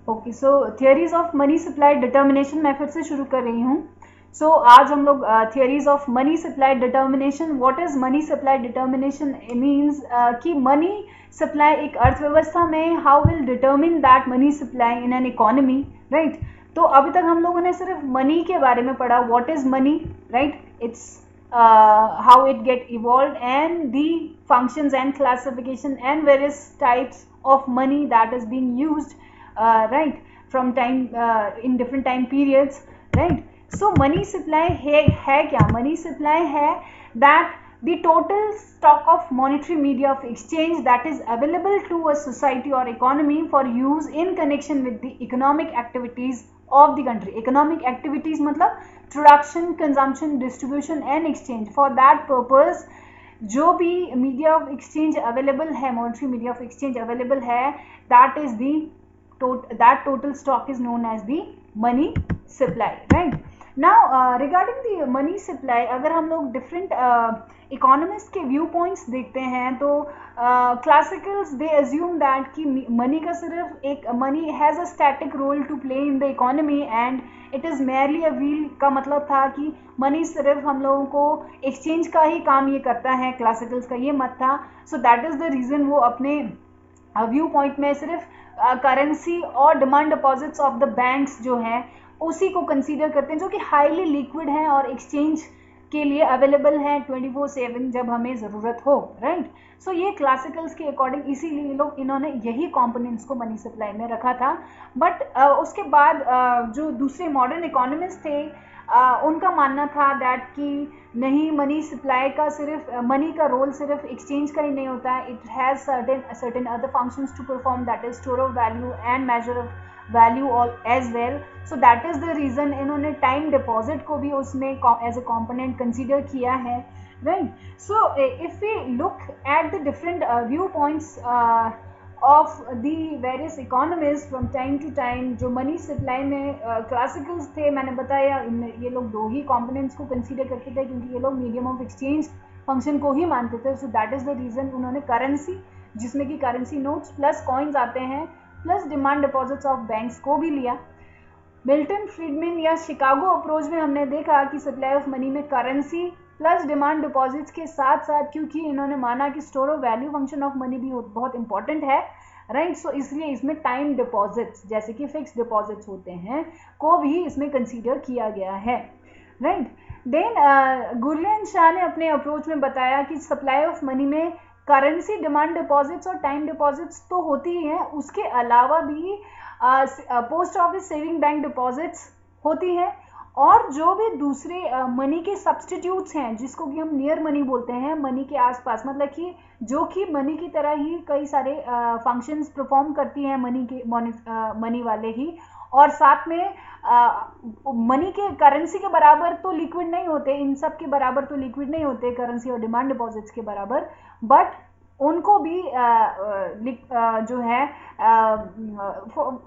Okay, so theories of money supply determination मैं फिर से शुरू कर रही हूँ. सो आज हम लोग theories of money supply determination. What is money supply determination? Means कि मनी सप्लाई एक अर्थव्यवस्था में how will determine that money supply in an economy, right. तो अभी तक हम लोगों ने सिर्फ मनी के बारे में पढ़ा. What is money, right. It's how it get evolve and the functions and classification and various types of money that is being used, right, from time in different time periods, right. So money supply है क्या? money supply है that the total stock of monetary media of exchange that is available to a society or economy for use in connection with the economic activities of the country. economic activities मतलब production, consumption, distribution and exchange. for that purpose जो भी media of exchange available है, monetary media of exchange available है, that is the that total stock is known as the money supply, right. Now regarding the money supply, अगर हम लोग different economists के view points देखते हैं तो classicals they assume that कि money का सिर्फ एक money has a static role to play in the economy and it is merely a wheel. का मतलब था कि मनी सिर्फ हम लोगों को एक्सचेंज का ही काम ये करता है. क्लासिकल्स का ये मत था. सो दैट इज़ द रीज़न वो अपने व्यू पॉइंट में सिर्फ करेंसी और demand deposits of the banks जो हैं उसी को कंसीडर करते हैं, जो कि हाईली लिक्विड हैं और एक्सचेंज के लिए अवेलेबल हैं 24/7 जब हमें ज़रूरत हो, राइट. सो ये क्लासिकल्स के अकॉर्डिंग इसीलिए लोग इन्होंने यही कंपोनेंट्स को मनी सप्लाई में रखा था. बट उसके बाद जो दूसरे मॉडर्न इकोनॉमिस्ट थे उनका मानना था दैट कि नहीं, मनी सप्लाई का सिर्फ मनी का रोल सिर्फ एक्सचेंज का ही नहीं होता है. It has certain other functions to perform, that is store of value and measure of value as well. So that is the reason इन्होंने टाइम डिपॉजिट को भी उसमें एज ए कॉम्पोनेंट कंसिडर किया है, right. So if we look at the different view points of the various economists from time to time, जो money supply में classicals थे, मैंने बताया ये लोग दो ही कंपोनेंट्स को कंसीडर करते थे क्योंकि ये लोग मीडियम ऑफ एक्सचेंज फंक्शन को ही मानते थे. सो दैट इज़ द रीज़न उन्होंने करेंसी, जिसमें कि करेंसी नोट्स प्लस कॉइन्स आते हैं, plus demand deposits of banks को भी लिया. मिल्टन फ्रीडमैन या शिकागो अप्रोच में हमने देखा कि सप्लाई ऑफ मनी में करेंसी प्लस डिमांड डिपॉजिट्स के साथ साथ, क्योंकि इन्होंने माना कि store of value function of money भी बहुत इंपॉर्टेंट है, राइट. सो इसलिए इसमें टाइम डिपॉजिट्स जैसे कि फिक्स डिपॉजिट्स होते हैं को भी इसमें कंसीडर किया गया है, राइट. देन गुरलेन शाह ने अपने अप्रोच में बताया कि सप्लाई ऑफ मनी में करेंसी, डिमांड डिपॉजिट्स और टाइम डिपॉजिट्स तो होती ही हैं, उसके अलावा भी post office saving bank deposits होती हैं और जो भी दूसरे मनी के सब्सटीट्यूट्स हैं जिसको कि हम नियर मनी बोलते हैं, मनी के आसपास, मतलब कि जो कि मनी की तरह ही कई सारे फंक्शंस परफॉर्म करती हैं मनी वाले ही, और साथ में मनी के करेंसी के बराबर तो लिक्विड नहीं होते, इन सब के बराबर तो लिक्विड नहीं होते करेंसी और डिमांड डिपॉजिट्स के बराबर, बट उनको भी जो है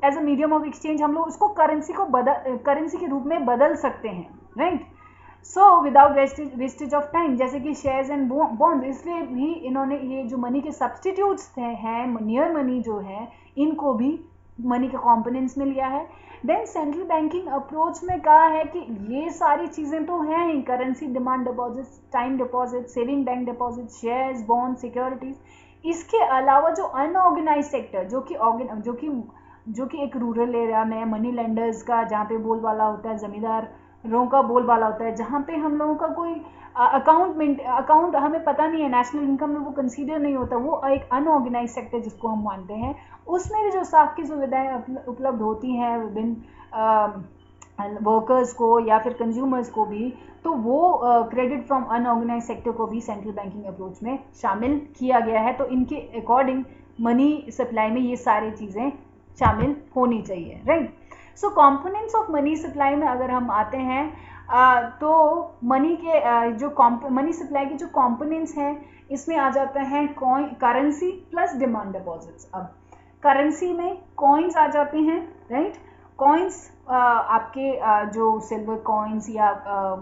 as a medium of exchange हम लोग उसको करेंसी के रूप में बदल सकते हैं, right. So without wastage of time, जैसे कि शेयर्स एंड बॉन्ड्स, इसलिए भी इन्होंने ये जो मनी के सब्सटीट्यूट्स हैं नियर मनी जो है, इनको भी मनी के कॉम्पोनेंट्स में लिया है. देन सेंट्रल बैंकिंग अप्रोच में कहा है कि ये सारी चीज़ें तो हैं ही, currency, demand deposits, time deposit, saving bank deposit, shares, bond, securities. इसके अलावा जो अनऑर्गेनाइज सेक्टर, जो कि एक रूरल एरिया में मनी लेंडर्स का, जहाँ पे बोलबाला होता है, जमींदारों का बोलबाला होता है, जहाँ पे हम लोगों का कोई अकाउंट हमें पता नहीं है, नेशनल इनकम में वो कंसीडर नहीं होता, वो एक अनऑर्गेनाइज सेक्टर जिसको हम मानते हैं, उसमें भी जो साख की सुविधाएं उपलब्ध होती हैं विभिन्न वर्कर्स को या फिर कंज्यूमर्स को भी, तो वो क्रेडिट फ्रॉम अनऑर्गेनाइज सेक्टर को भी सेंट्रल बैंकिंग अप्रोच में शामिल किया गया है. तो इनके अकॉर्डिंग मनी सप्लाई में ये सारी चीज़ें शामिल होनी चाहिए, right. So components of money supply में अगर हम आते हैं तो मनी सप्लाई के जो कंपोनेंट्स हैं, इसमें आ जाते हैं करेंसी प्लस डिमांड डिपॉजिट्स. अब करेंसी में कॉइन्स आ जाते हैं, राइट. कॉइन्स आपके जो सिल्वर कॉइन्स या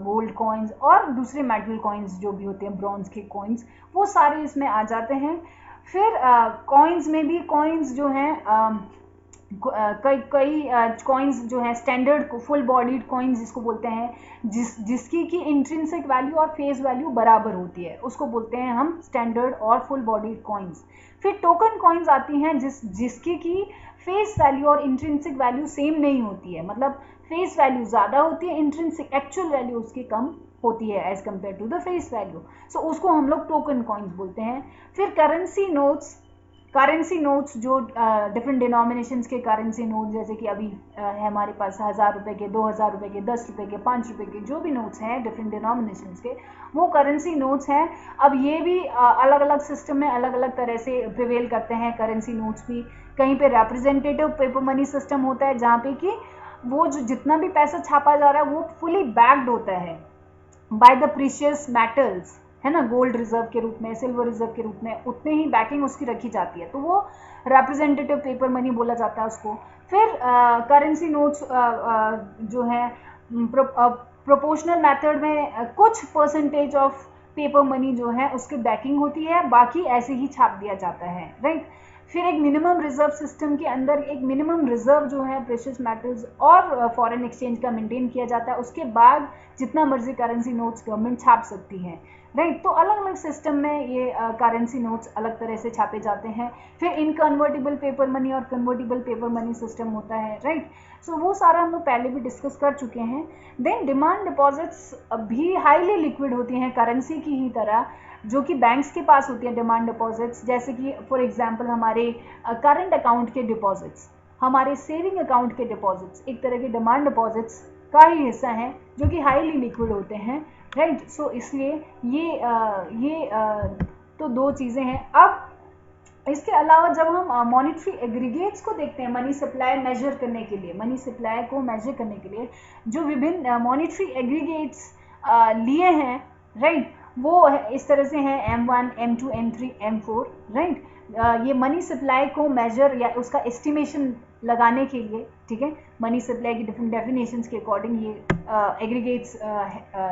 गोल्ड कॉइन्स और दूसरे मेटल कॉइन्स जो भी होते हैं, ब्रॉन्ज के कॉइन्स, वो सारे इसमें आ जाते हैं. फिर कॉइन्स में भी कॉइन्स जो हैं कई कॉइन्स जो है स्टैंडर्ड फुल बॉडीड कॉइन्स जिसको बोलते हैं, जिसकी की इंट्रिंसिक वैल्यू और फेस वैल्यू बराबर होती है, उसको बोलते हैं हम स्टैंडर्ड और फुल बॉडीड कॉइन्स। फिर टोकन कॉइन्स आती हैं जिसकी की फेस वैल्यू और इंट्रिंसिक वैल्यू सेम नहीं होती है, मतलब फेस वैल्यू ज़्यादा होती है, इंट्रिंसिक एक्चुअल वैल्यू उसकी कम होती है as compare to the face value. So उसको हम लोग टोकन कॉइन्स बोलते हैं। फिर करेंसी नोट्स जो डिफरेंट डिनोमिनेशंस के करेंसी नोट, जैसे कि अभी है हमारे पास 1000 रुपये के, 2000 रुपये के, 10 रुपये के, 5 रुपये के, जो भी नोट्स हैं डिफरेंट डिनोमिनेशंस के, वो करेंसी नोट्स हैं। अब ये भी अलग अलग सिस्टम में अलग अलग तरह से प्रिवेल करते हैं करेंसी नोट्स भी। कहीं पे रिप्रेजेंटेटिव पेपर मनी सिस्टम होता है जहाँ पे कि वो जो जितना भी पैसा छापा जा रहा है वो फुली बैक्ड होता है बाय द प्रीशियस मेटल्स, है ना, गोल्ड रिजर्व के रूप में, सिल्वर रिजर्व के रूप में, उतने ही बैकिंग उसकी रखी जाती है, तो वो रिप्रेजेंटेटिव पेपर मनी बोला जाता है उसको। फिर करेंसी नोट्स जो है प्रोपोर्शनल मेथड में कुछ परसेंटेज ऑफ पेपर मनी जो है उसकी बैकिंग होती है, बाकी ऐसे ही छाप दिया जाता है, राइट। फिर एक मिनिमम रिजर्व सिस्टम के अंदर एक मिनिमम रिजर्व जो है प्रेशियस मेटल्स और फॉरेन एक्सचेंज का मेंटेन किया जाता है, उसके बाद जितना मर्जी करेंसी नोट्स गवर्नमेंट छाप सकती है, राइट। तो अलग अलग सिस्टम में ये करेंसी नोट्स अलग तरह से छापे जाते हैं। फिर इनकन्वर्टिबल पेपर मनी और कन्वर्टिबल पेपर मनी सिस्टम होता है, राइट। सो वो सारा हम लोग पहले भी डिस्कस कर चुके हैं। देन डिमांड डिपॉजिट्स भी हाईली लिक्विड होती हैं करेंसी की ही तरह, जो कि बैंक्स के पास होती है डिमांड डिपॉजिट्स, जैसे कि फॉर एग्जांपल हमारे करंट अकाउंट के डिपॉजिट्स, हमारे सेविंग अकाउंट के डिपॉजिट्स एक तरह के डिमांड डिपॉजिट्स का ही हिस्सा है जो कि हाईली लिक्विड होते हैं, राइट। सो इसलिए ये तो दो चीज़ें हैं। अब इसके अलावा जब हम मॉनिटरी एग्रीगेट्स को देखते हैं मनी सप्लाई मेजर करने के लिए, मनी सप्लाई को मेजर करने के लिए जो विभिन्न मॉनिटरी एग्रीगेट्स लिए हैं, राइट, वो इस तरह से हैं M1, M2, M3, M4, right. ये मनी सप्लाई को मेजर या उसका एस्टिमेशन लगाने के लिए, ठीक है, मनी सप्लाई की डिफरेंट डेफिनेशंस के अकॉर्डिंग ये एग्रीगेट्स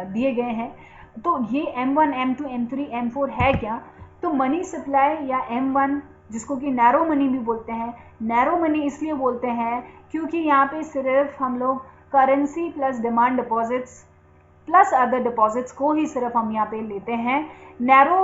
दिए गए हैं। तो ये M1, M2, M3, M4 है क्या? तो मनी सप्लाई या M1 जिसको कि नैरो मनी भी बोलते हैं, नैरो मनी इसलिए बोलते हैं क्योंकि यहाँ पे सिर्फ हम लोग currency plus demand deposits plus other deposits को ही सिर्फ हम यहाँ पे लेते हैं। नैरो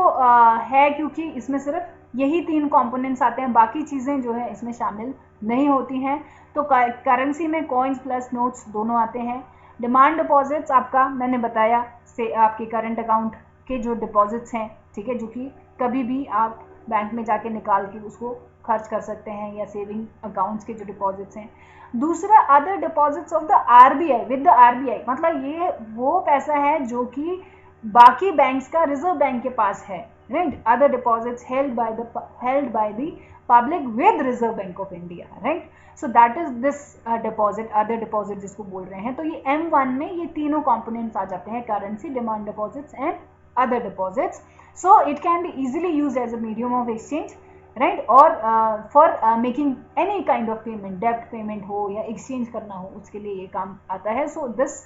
है क्योंकि इसमें सिर्फ यही 3 कंपोनेंट्स आते हैं, बाकी चीज़ें जो है इसमें शामिल नहीं होती हैं। तो करेंसी में कॉइन्स प्लस नोट्स दोनों आते हैं। डिमांड डिपॉजिट्स आपका मैंने बताया से आपके करंट अकाउंट के जो डिपॉजिट्स हैं, ठीक है, जो कि कभी भी आप बैंक में जाके निकाल के उसको खर्च कर सकते हैं, या सेविंग अकाउंट्स के जो डिपॉजिट्स हैं। दूसरा other deposits of the RBI with the RBI, मतलब ये वो पैसा है जो कि बाकी बैंक्स का रिजर्व बैंक के पास है, right. Other deposits held by the public with reserve bank of India, right. So that is this deposit, other deposit जिसको बोल रहे हैं। तो ये M1 में ये तीनों कंपोनेंट्स आ जाते हैं, currency, demand deposits and other deposits. So it can be easily used as a medium of exchange, right, और for making any kind of payment, डेब्ट पेमेंट हो या एक्सचेंज करना हो, उसके लिए ये काम आता है। So this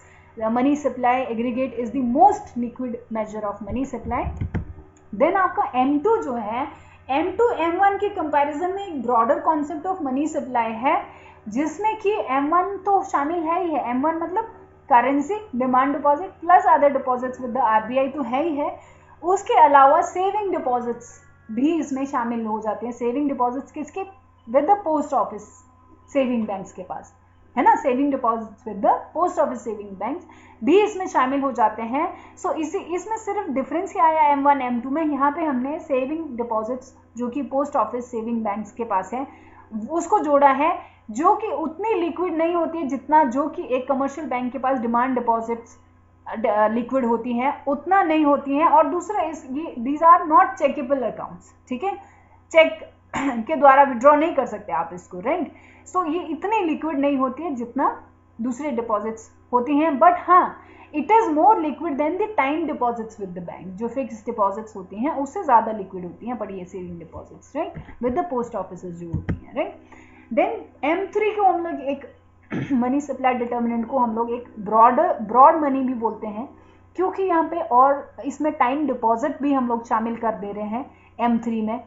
money supply aggregate is the most liquid measure of money supply. Then आपका M2 जो है, M2 M1 के कंपैरिजन में एक broader concept of money supply है, जिसमें कि M1 तो शामिल है ही है। M1 मतलब currency, demand deposit plus other deposits with the RBI तो है ही है। उसके अलावा सेविंग डिपॉजिट्स भी इसमें शामिल हो जाते हैं। सेविंग डिपॉजिट्स किसके? With the post office saving banks के पास, है ना, saving deposits with the post office saving banks भी इसमें शामिल हो जाते हैं। सो इसमें सिर्फ डिफरेंस क्या आया M1 M2 में, यहाँ पे हमने सेविंग डिपॉजिट्स जो कि पोस्ट ऑफिस सेविंग बैंक्स के पास है उसको जोड़ा है, जो कि उतनी लिक्विड नहीं होती है जितना जो कि एक कमर्शियल बैंक के पास डिमांड डिपॉजिट्स लिक्विड होती हैं, उतना नहीं होती हैं। और दूसरा ये these are not checkable accounts, ठीक है, चेक के द्वारा विड्रॉ नहीं कर सकते आप इसको, राइट। सो ये इतनी लिक्विड नहीं होती है जितना दूसरे डिपॉजिट्स होती हैं, बट हाँ it is more liquid than the time deposits with the bank. जो फिक्स डिपॉजिट्स होती हैं उससे ज़्यादा लिक्विड होती हैं बट ये saving deposits, right, with the post office जो होती हैं, राइट। देन M3 को हम लोग एक मनी सप्लाई डिटर्मिनेंट को हम लोग एक ब्रॉड मनी भी बोलते हैं, क्योंकि यहाँ पे और इसमें टाइम डिपॉजिट भी हम लोग शामिल कर दे रहे हैं M3 में।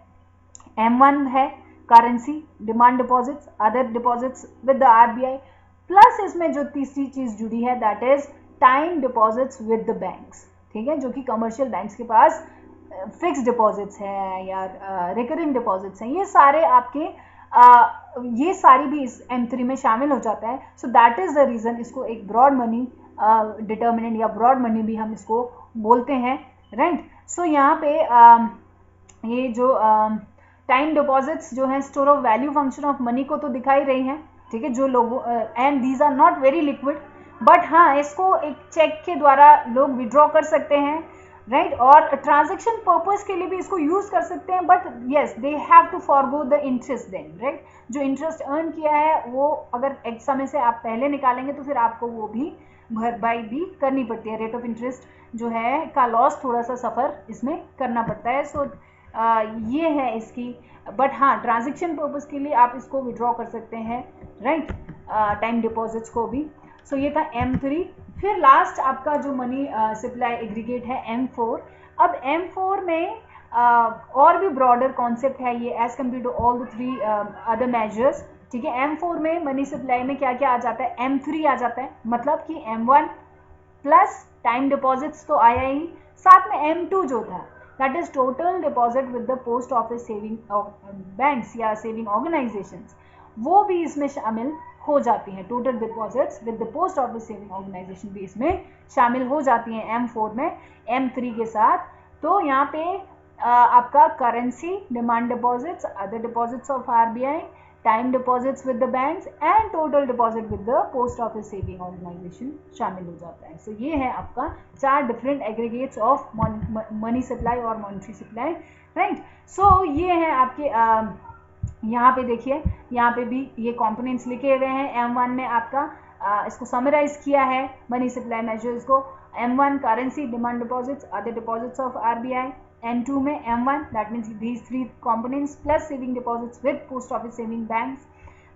M1 है currency demand deposits, other deposits with the RBI, plus इसमें जो तीसरी चीज जुड़ी है that is time deposits with the banks, ठीक है, जो कि कमर्शियल बैंक्स के पास फिक्स डिपॉजिट्स हैं या रिकरिंग डिपॉजिट्स हैं, ये सारे आपके ये सारी भी इस M3 में शामिल हो जाता है. So that is the reason इसको एक ब्रॉड मनी डिटर्मिनेंट या ब्रॉड मनी भी हम इसको बोलते हैं, राइट. सो यहाँ पे ये जो टाइम डिपॉजिट्स जो है store of value function of money को तो दिखा ही रही हैं, ठीक है, जो लोगों and these are not very liquid, but हाँ इसको एक चेक के द्वारा लोग विड्रॉ कर सकते हैं, राइट, और ट्रांजेक्शन पर्पस के लिए भी इसको यूज कर सकते हैं, but yes they have to forgo the interest then, right. जो इंटरेस्ट अर्न किया है वो अगर एक समय से आप पहले निकालेंगे तो फिर आपको वो भी भरपाई भी करनी पड़ती है, रेट ऑफ इंटरेस्ट जो है का लॉस थोड़ा सा सफ़र इसमें करना पड़ता है. सो ये है इसकी, बट हाँ ट्रांजेक्शन पर्पस के लिए आप इसको विड्रॉ कर सकते हैं, राइट, टाइम डिपॉजिट्स को भी. सो ये था M3. फिर लास्ट आपका जो मनी सप्लाई एग्रीगेट है M4. अब M4 में और भी ब्रॉडर कॉन्सेप्ट है ये as compare to all the 3 other measures, ठीक है. M4 में मनी सप्लाई में क्या क्या आ जाता है, M3 आ जाता है, मतलब कि M1 प्लस टाइम डिपॉजिट्स तो आया ही, साथ में M2 जो था that is total deposit with the post office saving banks या सेविंग ऑर्गेनाइजेशंस, वो भी इसमें शामिल हो जाती हैं. Total deposits with the post office saving organisation भी इसमें शामिल हो जाती हैं M4 में M3 के साथ. तो यहाँ पे आपका currency demand deposits, other deposits of RBI, time deposits with the banks and total deposit with the post office saving organisation शामिल हो जाता है. सो ये है आपका 4 different aggregates of money supply और मॉनेटरी सप्लाई, राइट. सो ये है आपके यहाँ पे देखिए, यहाँ पे भी ये कंपोनेंट्स लिखे हुए हैं. M1 में आपका इसको समराइज किया है मनी सप्लाई मेजर्स को. M1 currency demand deposits, other deposits of RBI. M2 में M1 that means these 3 components plus saving deposits with post office saving banks.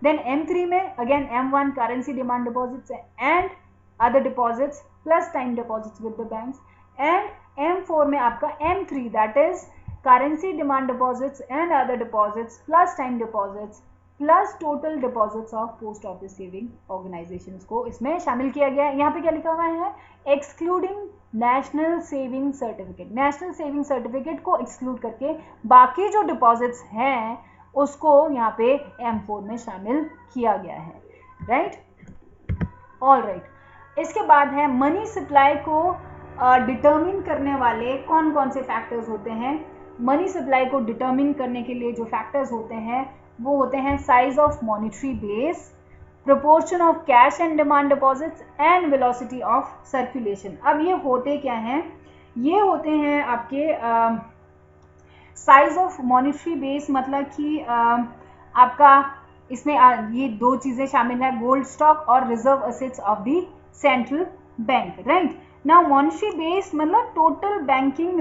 Then M3 में again M1 currency demand deposits and other deposits plus time deposits with the banks. And M4 में आपका M3 that is currency demand deposits and other deposits plus time deposits plus total deposits of post office saving organizations को इसमें शामिल किया गया है. यहाँ पे क्या लिखा हुआ है, excluding national saving certificate. national saving certificate को exclude करके बाकी जो deposits हैं उसको यहाँ पे M4 में शामिल किया गया है, राइट. All right. इसके बाद है मनी सप्लाई को डिटर्मिन करने वाले कौन कौन से फैक्टर्स होते हैं. मनी सप्लाई को डिटर्मिन करने के लिए जो फैक्टर्स होते हैं वो होते हैं size of monetary base, proportion of cash and demand deposits and velocity of circulation. अब ये होते क्या हैं, ये होते हैं आपके साइज ऑफ मॉनेटरी बेस, मतलब कि आपका इसमें ये 2 चीज़ें शामिल है, गोल्ड स्टॉक और reserve assets of the central bank, right. Now monetary base मतलब total banking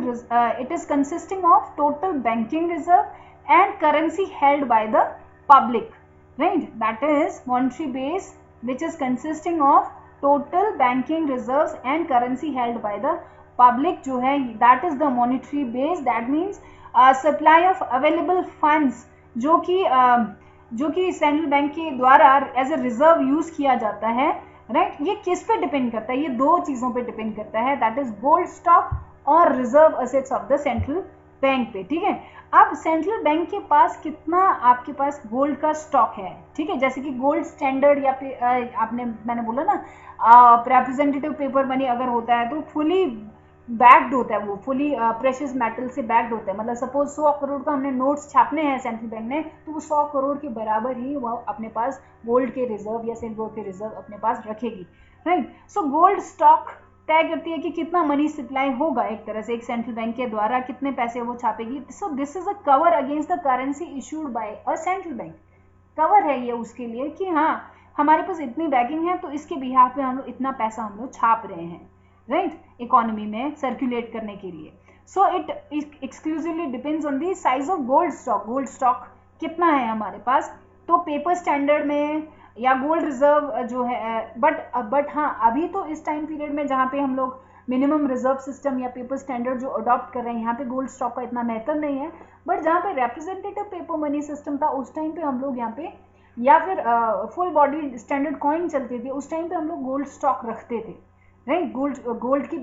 it is consisting of total banking reserve and currency held by the public, right. That is monetary base which is consisting of total banking reserves and currency held by the public जो है that is the monetary base. That means supply of available funds जो कि central bank के द्वारा as a reserve use किया जाता है, right. ये किस पे डिपेंड करता है, ये 2 चीज़ों पे डिपेंड करता है, दैट इज गोल्ड स्टॉक और reserve assets of the central bank पे, ठीक है. अब सेंट्रल बैंक के पास कितना आपके पास गोल्ड का स्टॉक है, ठीक है, जैसे कि गोल्ड स्टैंडर्ड या मैंने बोला ना रिप्रेजेंटेटिव पेपर मनी अगर होता है तो फुली बैक्ड होता है, वो फुली प्रेशियस मेटल से बैक्ड होता है. मतलब सपोज 100 करोड़ का हमने नोट्स छापने हैं सेंट्रल बैंक ने, तो वो 100 करोड़ के बराबर ही वो अपने पास गोल्ड के रिजर्व या सिल्वर के रिजर्व अपने पास रखेगी, राइट. सो गोल्ड स्टॉक तय करती है कि कितना मनी सप्लाई होगा, एक तरह से एक सेंट्रल बैंक के द्वारा कितने पैसे वो छापेगी. So this is a cover against the currency issued by a central bank. Cover है ये उसके लिए कि हाँ हमारे पास इतनी बैकिंग है तो इसके बिहाफ पे हम लोग इतना पैसा हम लोग छाप रहे हैं, राइट, इकोनॉमी में सर्कुलेट करने के लिए. So it exclusively depends on the size of gold stock. Gold stock कितना है हमारे पास, तो पेपर स्टैंडर्ड में या गोल्ड रिजर्व जो है, बट हाँ अभी तो इस टाइम पीरियड में जहाँ पे हम लोग मिनिमम रिजर्व सिस्टम या पेपर स्टैंडर्ड जो अडॉप्ट कर रहे हैं, यहाँ पे गोल्ड स्टॉक का इतना महत्व नहीं है, बट जहाँ पे रिप्रेजेंटेटिव पेपर मनी सिस्टम था उस टाइम पे हम लोग यहाँ पे, या फिर फुल बॉडी स्टैंडर्ड कॉइन चलती थी उस टाइम पे हम लोग गोल्ड स्टॉक रखते थे, राइट। गोल्ड की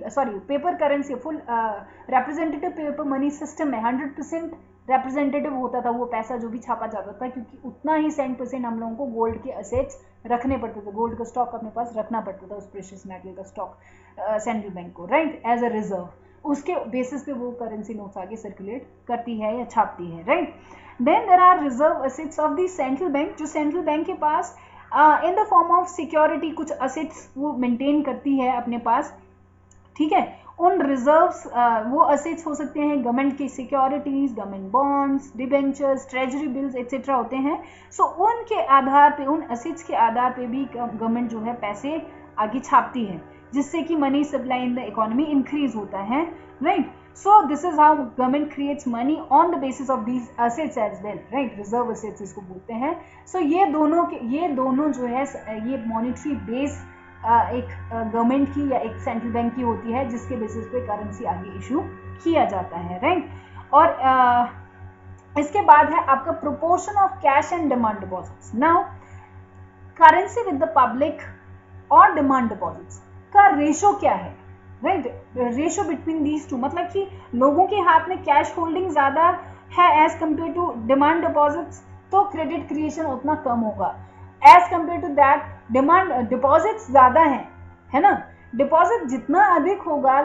paper currency full representative paper money system में 100% रिप्रेजेंटेटिव होता था वो पैसा जो भी छापा जाता था, क्योंकि उतना ही % हम लोगों को गोल्ड के असेट्स रखने पड़ते थे, गोल्ड का स्टॉक अपने पास रखना पड़ता था, उस प्रेशियस मेटल का स्टॉक सेंट्रल बैंक को, राइट, एज अ रिजर्व। उसके बेसिस पे वो करेंसी नोट्स आगे सर्कुलेट करती है या छापती है, right. Then there are reserve assets of the central bank, जो सेंट्रल बैंक के पास in the form of security कुछ असेट्स वो मेंटेन करती है अपने पास, ठीक है। उन रिजर्व्स वो असेट्स हो सकते हैं गवर्नमेंट की securities, government bonds, debentures, treasury bills etcetera होते हैं। सो उनके आधार पे, उन असेट्स के आधार पे भी गवर्नमेंट जो है पैसे आगे छापती है, जिससे कि money supply in the economy increase होता है, right. So this is how government creates money on the basis of these assets as well, right, reserve assets इसको बोलते हैं। सो ये दोनों जो है ये मॉनिटरी बेस एक गवर्नमेंट की या एक सेंट्रल बैंक की होती है, जिसके बेसिस पे करेंसी आगे इशू किया जाता है, राइट। और इसके बाद है आपका proportion of cash and demand deposits. Now currency with the public और डिमांड डिपॉजिट्स का रेशो क्या है, right, ratio between these two, मतलब कि लोगों के हाथ में कैश होल्डिंग ज्यादा है as compare to demand deposits, तो क्रेडिट क्रिएशन उतना कम होगा। As compare to that demand deposits ज्यादा है ना, डिपॉजिट जितना अधिक होगा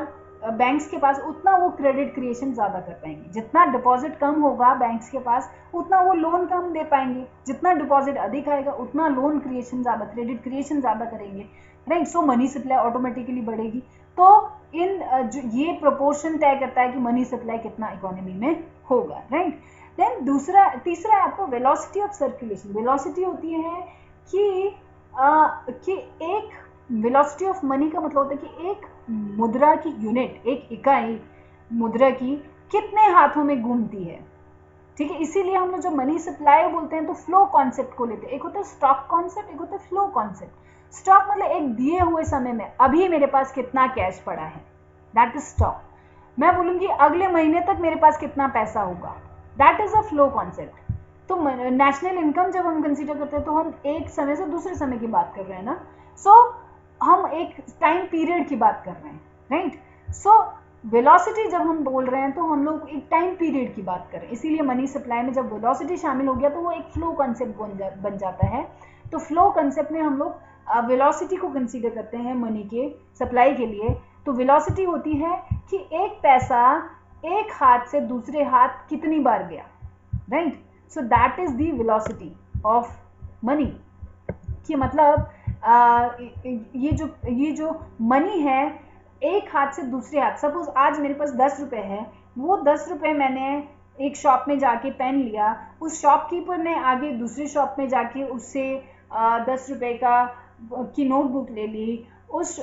बैंक्स के पास उतना वो क्रेडिट क्रिएशन ज्यादा कर पाएंगे, जितना डिपॉजिट कम होगा बैंक्स के पास उतना वो लोन कम दे पाएंगे, जितना डिपॉजिट अधिक आएगा उतना लोन क्रिएशन ज्यादा, क्रेडिट क्रिएशन ज्यादा करेंगे, राइट। सो मनी सप्लाई ऑटोमेटिकली बढ़ेगी। तो जो ये प्रोपोर्शन तय करता है कि मनी सप्लाई कितना इकोनॉमी में होगा, राइट। देन तीसरा आपको वेलोसिटी ऑफ सर्कुलेशन। वेलोसिटी होती है कि एक वेलोसिटी ऑफ मनी का मतलब होता है कि एक मुद्रा की यूनिट, एक इकाई मुद्रा की कितने हाथों में घूमती है, ठीक है। इसीलिए हम लोग जब मनी सप्लाई बोलते हैं तो फ्लो कॉन्सेप्ट को लेते हैं। एक होता है स्टॉक कॉन्सेप्ट, एक होता है फ्लो कॉन्सेप्ट। स्टॉक मतलब एक दिए हुए समय में अभी मेरे पास कितना कैश पड़ा है, दैट इज स्टॉक। मैं बोलूंगी अगले महीने तक मेरे पास कितना पैसा होगा, that is a flow concept. तो नेशनल इनकम जब हम कंसीडर करते हैं तो हम एक समय से दूसरे समय की बात कर रहे हैं ना, सो हम एक टाइम पीरियड की बात कर रहे हैं, राइट। सो वेलोसिटी जब हम बोल रहे हैं तो हम लोग एक टाइम पीरियड की बात कर रहे हैं, इसीलिए मनी सप्लाई में जब वेलोसिटी शामिल हो गया तो वो एक फ्लो कॉन्सेप्ट बन जाता है। तो फ्लो कॉन्सेप्ट में हम लोग वेलोसिटी को कंसीडर करते हैं मनी के सप्लाई के लिए। तो वेलोसिटी होती है कि एक पैसा एक हाथ से दूसरे हाथ कितनी बार गया, right. So that is the velocity of money, कि मतलब ये जो मनी है एक हाथ से दूसरे हाथ, सपोज आज मेरे पास 10 रुपए है, वो 10 रुपए मैंने एक शॉप में जाके पेन लिया, उस शॉपकीपर ने आगे दूसरी शॉप में जाके उससे 10 रुपए की नोटबुक ले ली, उस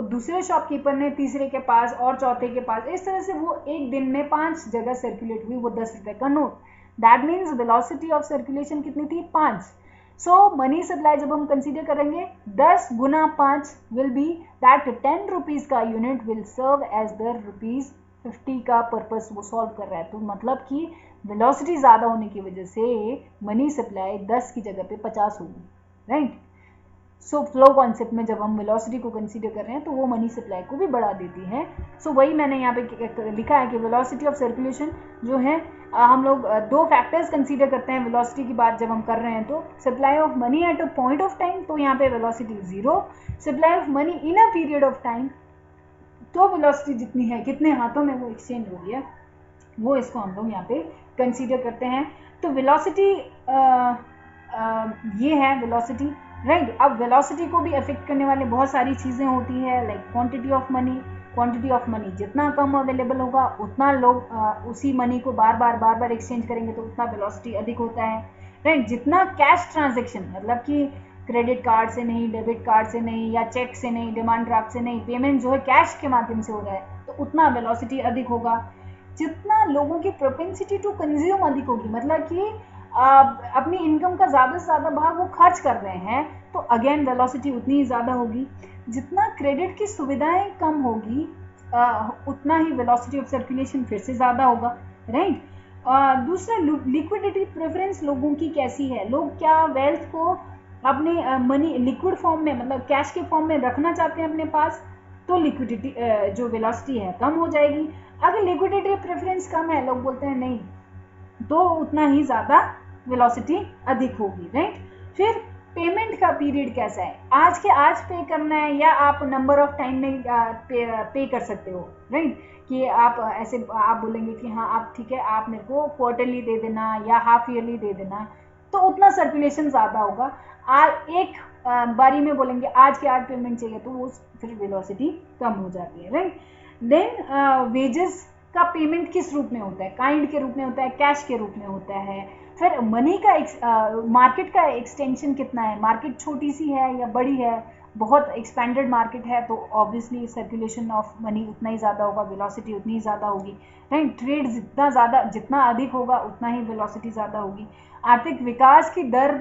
दूसरे शॉपकीपर ने तीसरे के पास और चौथे के पास, इस तरह से वो एक दिन में 5 जगह सर्कुलेट हुई वो 10 रुपए का note. That means velocity of circulation कितनी थी, 5। सो मनी सप्लाई जब हम कंसीडर करेंगे 10 गुना 5 विल बी दैट 10 रुपीज का unit will serve as the ₹50 का पर्पस वो सॉल्व कर रहा है। तो मतलब कि वेलोसिटी ज्यादा होने की वजह से मनी सप्लाई 10 की जगह पे 50 होगी, राइट। सो फ्लो कॉन्सेप्ट में जब हम वेलोसिटी को कंसीडर कर रहे हैं तो वो मनी सप्लाई को भी बढ़ा देती है। सो वही मैंने यहाँ पे लिखा है कि वेलोसिटी ऑफ सर्कुलेशन जो है हम लोग 2 फैक्टर्स कंसीडर करते हैं वेलोसिटी की बात जब हम कर रहे हैं। तो supply of money at a point of time, तो यहाँ पे velocity 0। Supply of money in a period of time, तो वेलोसिटी जितनी है कितने हाथों में वो एक्सचेंज हो गया, वो इसको हम लोग यहाँ पे कंसीडर करते हैं। तो वेलोसिटी ये है वेलोसिटी, राइट। अब वेलोसिटी को भी अफेक्ट करने वाले बहुत सारी चीज़ें होती है, like quantity of money. Quantity of money जितना कम अवेलेबल होगा उतना लोग उसी मनी को बार बार एक्सचेंज करेंगे, तो उतना वेलोसिटी अधिक होता है, राइट। जितना कैश ट्रांजेक्शन, मतलब कि क्रेडिट कार्ड से नहीं, डेबिट कार्ड से नहीं, या चेक से नहीं, डिमांड ड्राफ्ट से नहीं, पेमेंट जो है कैश के माध्यम से हो रहा है, तो उतना वेलोसिटी अधिक होगा। जितना लोगों की प्रोपेंसिटी टू कंज्यूम अधिक होगी, मतलब कि अपनी इनकम का ज़्यादा से ज़्यादा भाग वो खर्च कर रहे हैं, तो अगेन वेलोसिटी उतनी ही ज़्यादा होगी। जितना क्रेडिट की सुविधाएं कम होगी, उतना ही वेलोसिटी ऑफ सर्कुलेशन फिर से ज़्यादा होगा, राइट। दूसरा, लिक्विडिटी प्रेफरेंस लोगों की कैसी है, लोग क्या वेल्थ को अपने मनी लिक्विड फॉर्म में, मतलब कैश के फॉर्म में रखना चाहते हैं अपने पास, तो लिक्विडिटी जो वेलोसिटी है कम हो जाएगी। अगर लिक्विडिटी प्रेफरेंस कम है, लोग बोलते हैं नहीं, तो उतना ही ज़्यादा वेलोसिटी अधिक होगी, राइट। फिर पेमेंट का पीरियड कैसा है, आज के आज पे करना है या आप नंबर ऑफ टाइम में पे कर सकते हो, राइट। कि आप ऐसे आप बोलेंगे कि हाँ आप ठीक है, आप मेरे को क्वार्टरली दे देना या हाफ ईयरली दे देना, तो उतना सर्कुलेशन ज़्यादा होगा। एक बारी में बोलेंगे आज के आज पेमेंट चाहिए, तो वो फिर वेलोसिटी कम हो जाती है, राइट। देन वेजेस का पेमेंट किस रूप में होता है, काइंड के रूप में होता है, कैश के रूप में होता है। फिर मनी का मार्केट का एक्सटेंशन कितना है, मार्केट छोटी सी है या बड़ी है, बहुत एक्सपेंडेड मार्केट है, तो ऑब्वियसली सर्कुलेशन ऑफ मनी उतना ही ज़्यादा होगा, वेलोसिटी उतनी ही ज़्यादा होगी, राइट। ट्रेड जितना अधिक होगा उतना ही वेलोसिटी ज़्यादा होगी। आर्थिक विकास की दर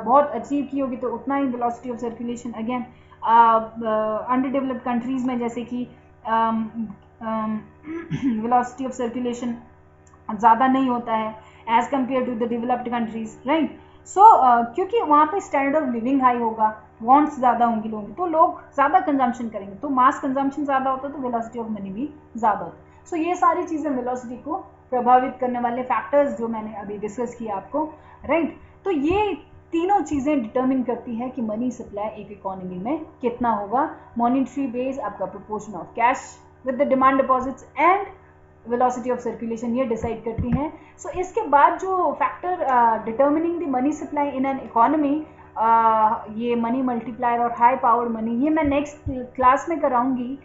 बहुत अचीव की होगी, तो उतना ही velocity of circulation. Again under developed countries में जैसे कि वेलोसिटी ऑफ सर्कुलेशन ज़्यादा नहीं होता है as compare to the developed countries, right. So क्योंकि वहाँ पे स्टैंडर्ड ऑफ लिविंग हाई होगा, वांट्स ज़्यादा होंगी लोगों की, तो लोग ज़्यादा कंजम्पशन करेंगे, तो मास कंजम्पशन ज़्यादा होता है, तो वेलोसिटी ऑफ मनी भी ज़्यादा होता है। सो ये सारी चीज़ें वेलोसिटी को प्रभावित करने वाले फैक्टर्स जो मैंने अभी डिस्कस किया आपको, राइट। तो ये तीनों चीज़ें डिटर्मिन करती है कि मनी सप्लाई एक इकोनॉमी में कितना होगा। मॉनिटरी बेस, आपका proportion of cash with the demand deposits and velocity of circulation, ये डिसाइड करती हैं। सो इसके बाद जो factor determining the money supply in an economy, ये मनी मल्टीप्लायर और हाई पावर्ड मनी, ये मैं नेक्स्ट क्लास में कराऊंगी